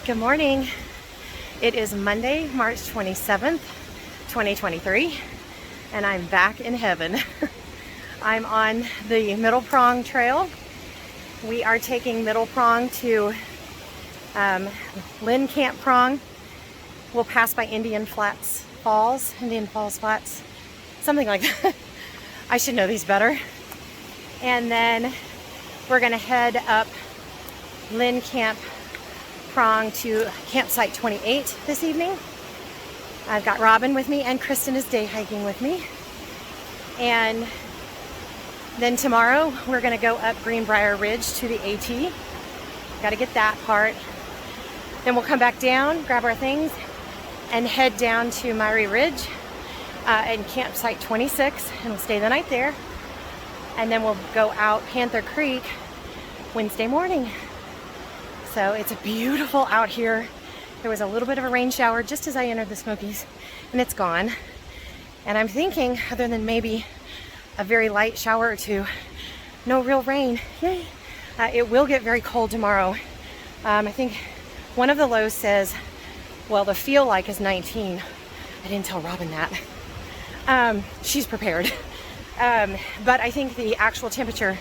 Good morning. It is Monday, March 27th, 2023, and I'm back in heaven. I'm on the Middle Prong Trail. We are taking Middle Prong to Lynn Camp Prong. We'll pass by Indian Falls Flats, something like that. I should know these better. And then we're gonna head up Lynn Camp Prong to campsite 28 this evening. I've got Robin with me and Kristen is day hiking with me. And then tomorrow we're gonna go up Greenbrier Ridge to the AT. Gotta get that part. Then we'll come back down, grab our things, and head down to Myrie Ridge and campsite 26, and we'll stay the night there. And then we'll go out Panther Creek Wednesday morning. So it's beautiful out here. There was a little bit of a rain shower just as I entered the Smokies, and it's gone. And I'm thinking, other than maybe a very light shower or two, no real rain. Yay! It will get very cold tomorrow. I think one of the lows says, well, the feel like is 19. I didn't tell Robin that. She's prepared. But I think the actual temperature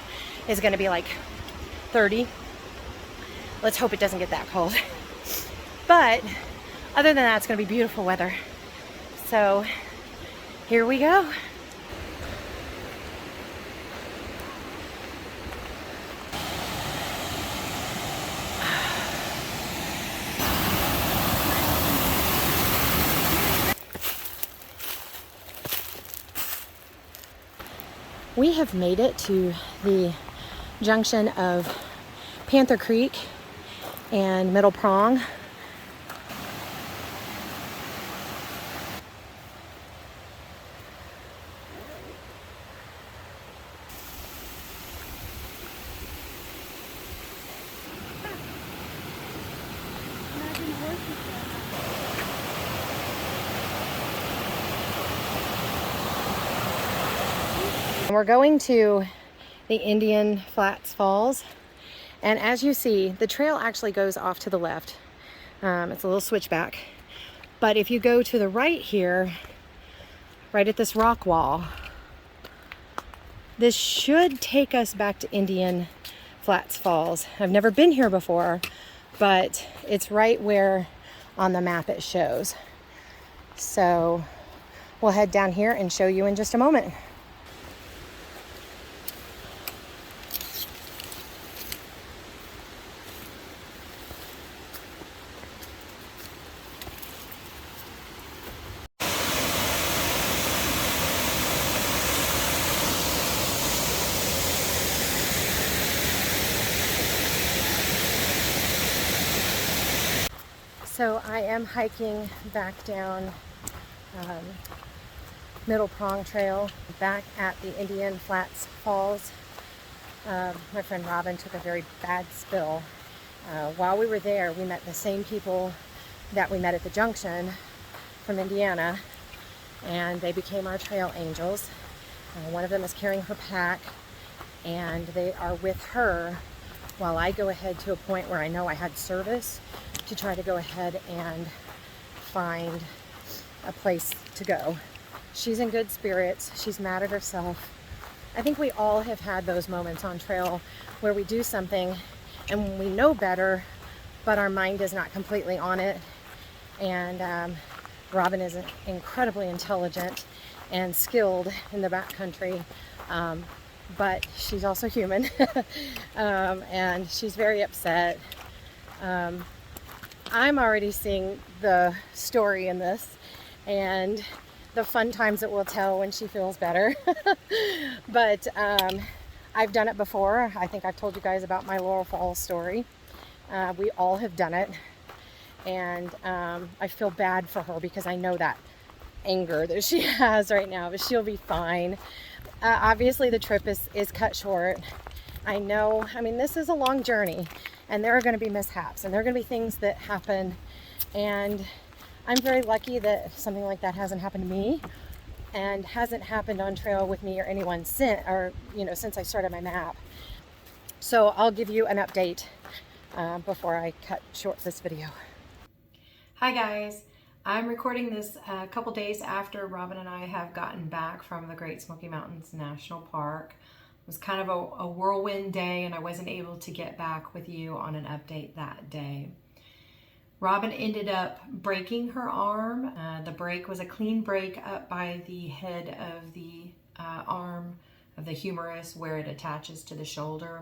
is going to be like 30. Let's hope it doesn't get that cold. But other than that, it's going to be beautiful weather. So here we go. We have made it to the junction of Panther Creek and Middle Prong. We're going to the Indian Falls, and as you see, the trail actually goes off to the left. It's a little switchback, but if you go to the right here, right at this rock wall, this should take us back to Indian Falls. I've never been here before, but it's right where on the map it shows. So we'll head down here and show you in just a moment. So I am hiking back down Middle Prong Trail, back at the Indian Falls. My friend Robin took a very bad spill. While we were there, we met the same people that we met at the junction from Indiana, and they became our trail angels. One of them is carrying her pack, and they are with her while I go ahead to a point where I know I had service to try to go ahead and find a place to go. She's in good spirits. She's mad at herself. I think we all have had those moments on trail where we do something and we know better, but our mind is not completely on it. And Robin is incredibly intelligent and skilled in the backcountry, but she's also human. And she's very upset. I'm already seeing the story in this and the fun times that we'll tell when she feels better. But I've done it before. I think I've told you guys about my Laurel Falls story. We all have done it. And I feel bad for her because I know that anger that she has right now, but she'll be fine. Obviously the trip is cut short. I know, I mean, this is a long journey, and there are going to be mishaps, and there are going to be things that happen, and I'm very lucky that something like that hasn't happened to me, and hasn't happened on trail with me or anyone since I started my map. So I'll give you an update before I cut short this video. Hi guys, I'm recording this a couple days after Robin and I have gotten back from the Great Smoky Mountains National Park. It was kind of a whirlwind day and I wasn't able to get back with you on an update that day. Robin ended up breaking her arm. The break was a clean break up by the head of the arm of the humerus where it attaches to the shoulder.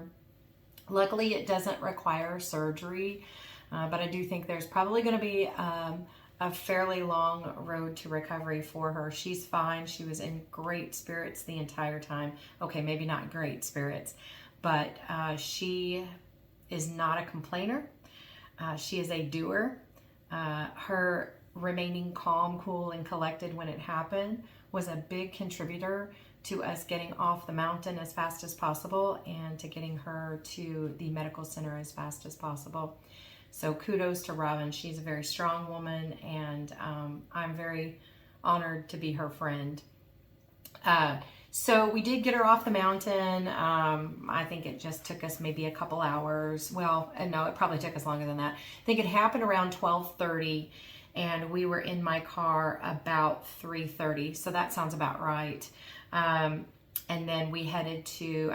Luckily, it doesn't require surgery. But I do think there's probably going to be a fairly long road to recovery for her. She's fine. She was in great spirits the entire time. Okay, maybe not great spirits, but she is not a complainer. She is a doer. Her remaining calm, cool, and collected when it happened was a big contributor to us getting off the mountain as fast as possible and to getting her to the medical center as fast as possible. So kudos to Robin. She's a very strong woman, and I'm very honored to be her friend. So we did get her off the mountain. I think it just took us maybe a couple hours. Well, no, it probably took us longer than that. I think it happened around 12:30, and we were in my car about 3:30. So that sounds about right. And then we headed to...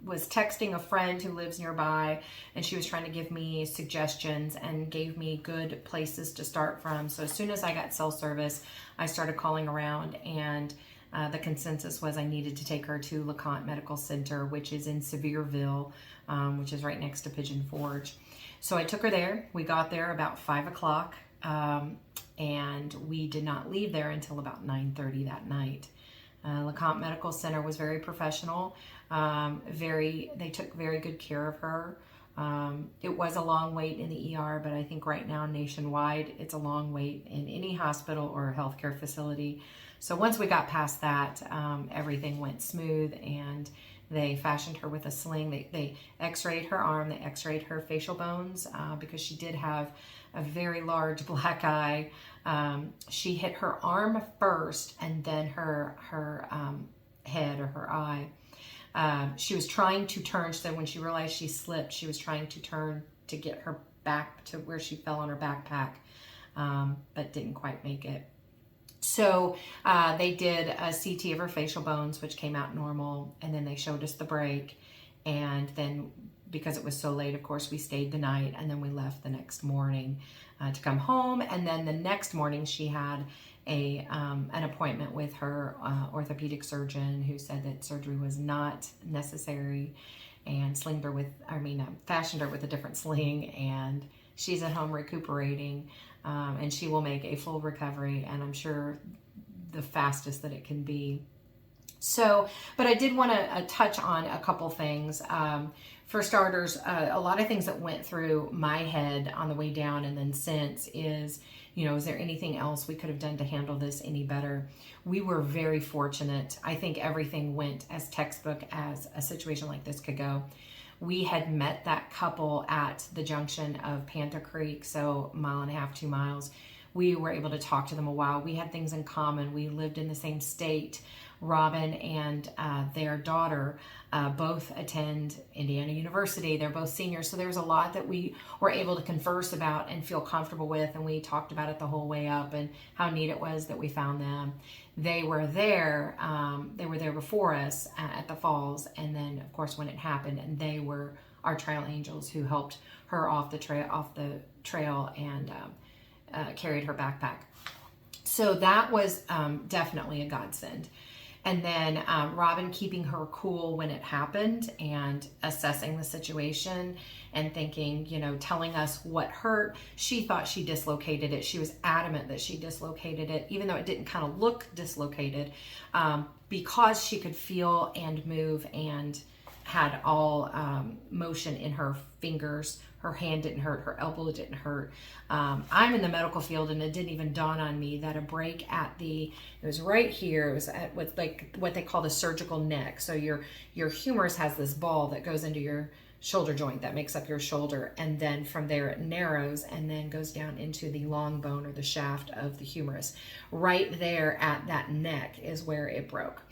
was texting a friend who lives nearby, and she was trying to give me suggestions and gave me good places to start from. So as soon as I got cell service, I started calling around, and the consensus was I needed to take her to LeConte Medical Center, which is in Sevierville, which is right next to Pigeon Forge. So I took her there. We got there about 5 o'clock, and we did not leave there until about 9:30 that night. LeConte Medical Center was very professional. They took very good care of her. It was a long wait in the ER, but I think right now nationwide, it's a long wait in any hospital or healthcare facility. So once we got past that, everything went smooth, and they fashioned her with a sling. They x-rayed her arm, they x-rayed her facial bones, because she did have a very large black eye. She hit her arm first and then her head or her eye. She was trying to turn, so when she realized she slipped, she was trying to turn to get her back to where she fell on her backpack, but didn't quite make it. So they did a CT of her facial bones, which came out normal, and then they showed us the break, and then because it was so late, of course, we stayed the night, and then we left the next morning to come home. And then the next morning she had an appointment with her orthopedic surgeon, who said that surgery was not necessary, and fashioned her with a different sling, and she's at home recuperating, and she will make a full recovery, and I'm sure the fastest that it can be. So, but I did want to touch on a couple things. For starters, a lot of things that went through my head on the way down and then since is, is there anything else we could have done to handle this any better? We were very fortunate. I think everything went as textbook as a situation like this could go. We had met that couple at the junction of Panther Creek, so 1.5 miles, 2 miles. We were able to talk to them a while. We had things in common. We lived in the same state. Robin and their daughter both attend Indiana University. They're both seniors, so there was a lot that we were able to converse about and feel comfortable with, and we talked about it the whole way up and how neat it was that we found them. They were there before us at the falls, and then of course when it happened, and they were our trail angels who helped her off the trail and carried her backpack. So that was definitely a godsend. And then Robin keeping her cool when it happened and assessing the situation and thinking, telling us what hurt. She thought she dislocated it. She was adamant that she dislocated it, even though it didn't kind of look dislocated, because she could feel and move and had all motion in her fingers. Her hand didn't hurt, her elbow didn't hurt. I'm in the medical field, and it didn't even dawn on me that a break it was right here, it was at what they call the surgical neck. So your humerus has this ball that goes into your shoulder joint that makes up your shoulder, and then from there it narrows and then goes down into the long bone or the shaft of the humerus. Right there at that neck is where it broke.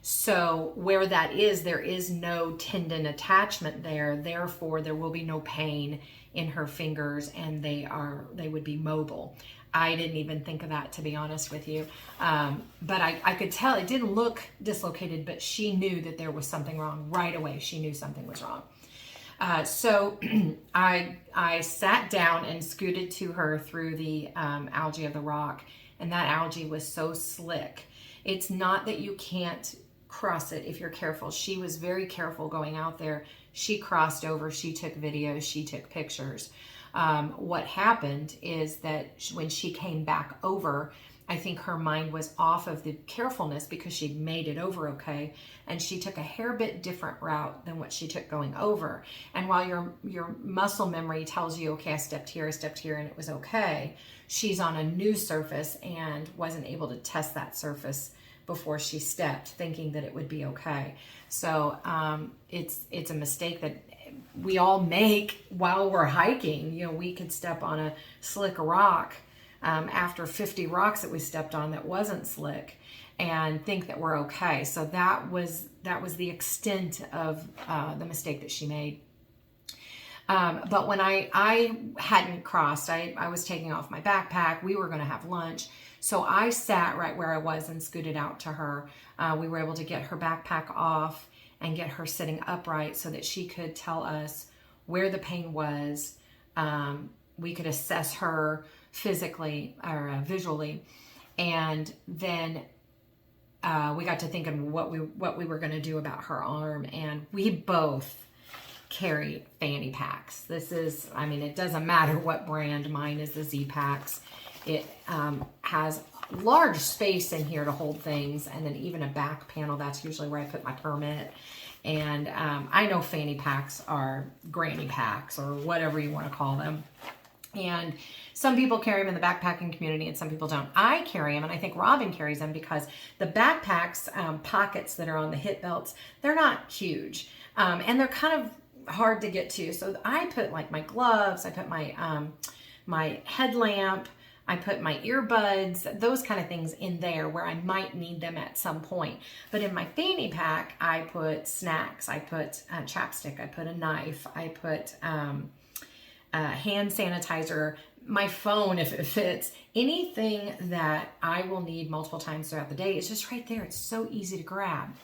So where that is, there is no tendon attachment there. Therefore, there will be no pain in her fingers, and they would be mobile. I didn't even think of that, to be honest with you. But I could tell it didn't look dislocated, but she knew that there was something wrong right away. She knew something was wrong. So I sat down and scooted to her through the algae of the rock, and that algae was so slick. It's not that you can't cross it if you're careful. She was very careful going out there. She crossed over, she took videos, she took pictures. What happened is that when she came back over, I think her mind was off of the carefulness because she'd made it over okay, and she took a hair bit different route than what she took going over. And while your muscle memory tells you, okay, I stepped here, and it was okay, she's on a new surface and wasn't able to test that surface before she stepped, thinking that it would be okay. So it's a mistake that we all make while we're hiking. You know, we could step on a slick rock after 50 rocks that we stepped on that wasn't slick and think that we're okay. So that was the extent of the mistake that she made. But when I hadn't crossed, I was taking off my backpack. We were going to have lunch. So I sat right where I was and scooted out to her. We were able to get her backpack off and get her sitting upright so that she could tell us where the pain was. We could assess her physically or visually. And then we got to thinking what we were going to do about her arm. And we both carry fanny packs. This is, I mean, it doesn't matter what brand. Mine is the Z-Packs. It has large space in here to hold things, and then even a back panel. That's usually where I put my permit. And I know fanny packs are granny packs or whatever you want to call them. And some people carry them in the backpacking community and some people don't. I carry them, and I think Robin carries them because the backpacks pockets that are on the hip belts, they're not huge. And they're kind of hard to get to. So I put like my gloves, I put my my headlamp, I put my earbuds, those kind of things in there where I might need them at some point. But in my fanny pack, I put snacks, I put chapstick, I put a knife, I put hand sanitizer, my phone if it fits, anything that I will need multiple times throughout the day is just right there. It's so easy to grab.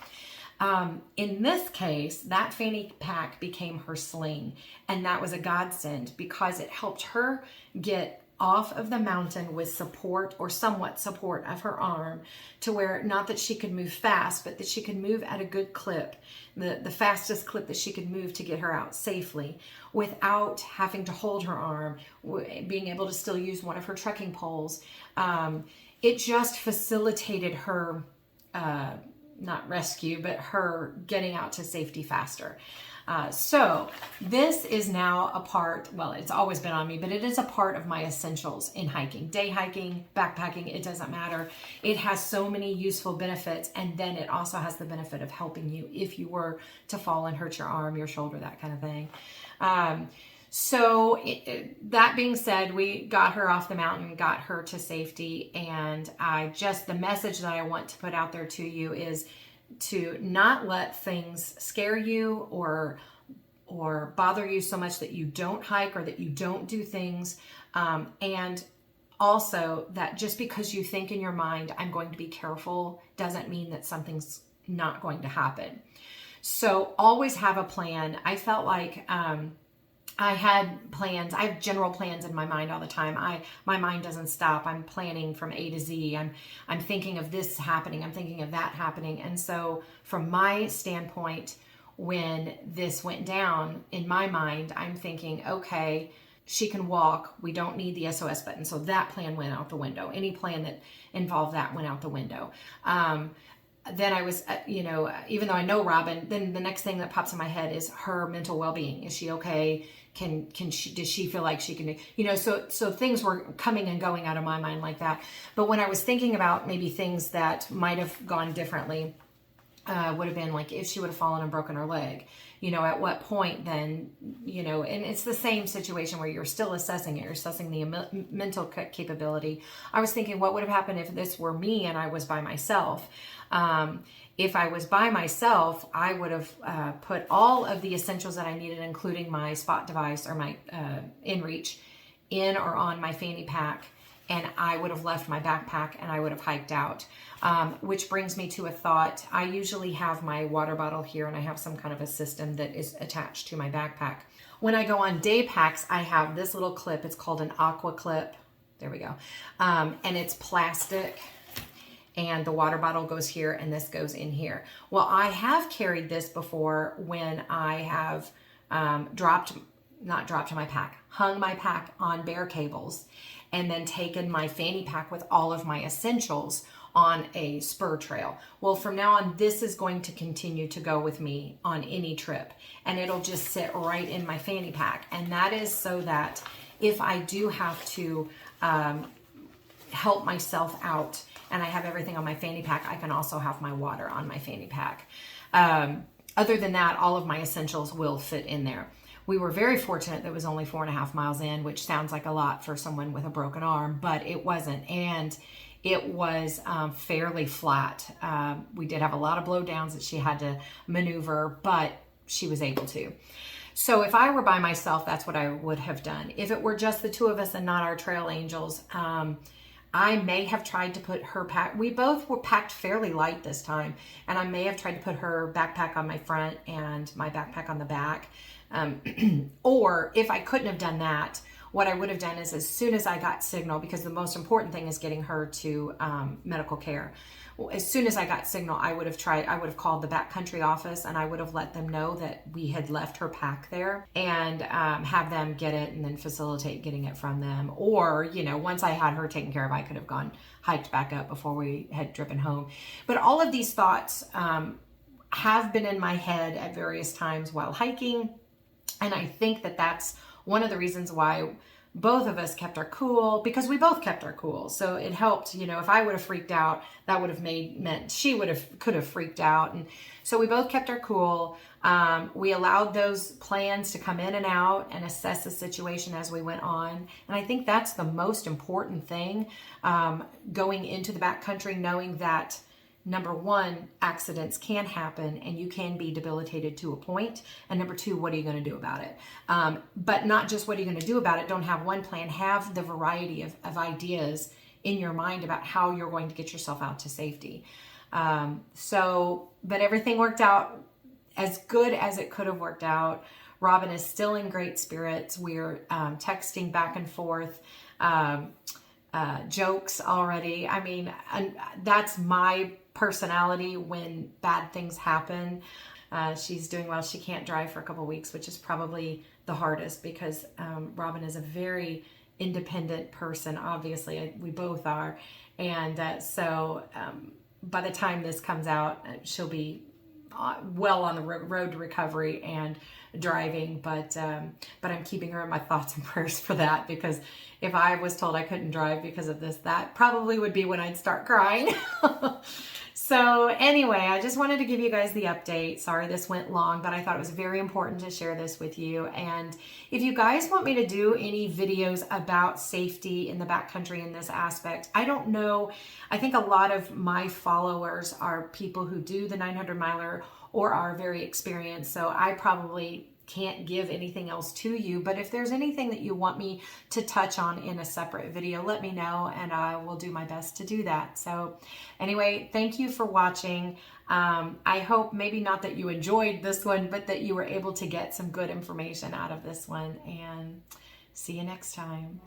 In this case, that fanny pack became her sling, and that was a godsend because it helped her get off of the mountain with support or somewhat support of her arm to where not that she could move fast, but that she could move at a good clip, the fastest clip that she could move to get her out safely without having to hold her arm, being able to still use one of her trekking poles. It just facilitated her, not rescue, but her getting out to safety faster. So this is now a part, well, it's always been on me, but it is a part of my essentials in hiking, day hiking, backpacking, it doesn't matter. It has so many useful benefits. And then it also has the benefit of helping you if you were to fall and hurt your arm, your shoulder, that kind of thing. That being said, we got her off the mountain, got her to safety. And the message that I want to put out there to you is to not let things scare you or bother you so much that you don't hike or that you don't do things. And also that just because you think in your mind, I'm going to be careful, doesn't mean that something's not going to happen. So always have a plan. I felt like, I had plans. I have general plans in my mind all the time. My mind doesn't stop. I'm planning from A to Z. I'm thinking of this happening. I'm thinking of that happening. And so from my standpoint, when this went down in my mind, I'm thinking, okay, she can walk. We don't need the SOS button. So that plan went out the window. Any plan that involved that went out the window. Then I was, even though I know Robin, then the next thing that pops in my head is her mental well-being. Is she okay? Does she feel like she can, so things were coming and going out of my mind like that. But when I was thinking about maybe things that might have gone differently, would have been like if she would have fallen and broken her leg. You know, at what point then, you know, and it's the same situation where you're still assessing it. You're assessing the mental capability. I was thinking, what would have happened if this were me and I was by myself? If I was by myself, I would have put all of the essentials that I needed, including my spot device or my InReach, in or on my fanny pack, and I would have left my backpack and I would have hiked out. Which brings me to a thought. I usually have my water bottle here, and I have some kind of a system that is attached to my backpack. When I go on day packs, I have this little clip. It's called an aqua clip. There we go. And it's plastic, and the water bottle goes here and this goes in here. Well, I have carried this before when I have hung my pack on bear cables, and then taken my fanny pack with all of my essentials on a spur trail. Well, from now on, this is going to continue to go with me on any trip, and it'll just sit right in my fanny pack. And that is so that if I do have to help myself out and I have everything on my fanny pack, I can also have my water on my fanny pack. Other than that, all of my essentials will fit in there. We were very fortunate that it was only 4.5 miles in, which sounds like a lot for someone with a broken arm, but it wasn't. And it was fairly flat. We did have a lot of blowdowns that she had to maneuver, but she was able to. So if I were by myself, that's what I would have done. If it were just the two of us and not our trail angels, I may have tried to put her pack. We both were packed fairly light this time, and I may have tried to put her backpack on my front and my backpack on the back. Or if I couldn't have done that, what I would have done is, as soon as I got signal, because the most important thing is getting her to medical care. As soon as I got signal, I would have called the backcountry office, and I would have let them know that we had left her pack there, and have them get it and then facilitate getting it from them. Or, you know, once I had her taken care of, I could have hiked back up before we had driven home. But all of these thoughts have been in my head at various times while hiking. And I think that that's one of the reasons why both of us kept our cool, because we both kept our cool. So it helped, you know, if I would have freaked out, that would have meant she could have freaked out. And so we both kept our cool. We allowed those plans to come in and out and assess the situation as we went on. And I think that's the most important thing, going into the backcountry, knowing that, number one, accidents can happen and you can be debilitated to a point. And number two, what are you going to do about it? But not just what are you going to do about it. Don't have one plan. Have the variety of ideas in your mind about how you're going to get yourself out to safety. But everything worked out as good as it could have worked out. Robin is still in great spirits. We're texting back and forth. Jokes already. I mean, that's my personality when bad things happen. She's doing well. She can't drive for a couple weeks, which is probably the hardest, because Robin is a very independent person. Obviously, we both are. And so by the time this comes out, she'll be well on the road to recovery and driving, but I'm keeping her in my thoughts and prayers for that, because if I was told I couldn't drive because of this, that probably would be when I'd start crying. So anyway, I just wanted to give you guys the update. Sorry this went long, but I thought it was very important to share this with you. And if you guys want me to do any videos about safety in the backcountry in this aspect, I don't know. I think a lot of my followers are people who do the 900 miler or are very experienced. So I probably can't give anything else to you, but if there's anything that you want me to touch on in a separate video, let me know and I will do my best to do that. So anyway, thank you for watching. I hope maybe not that you enjoyed this one, but that you were able to get some good information out of this one, and see you next time.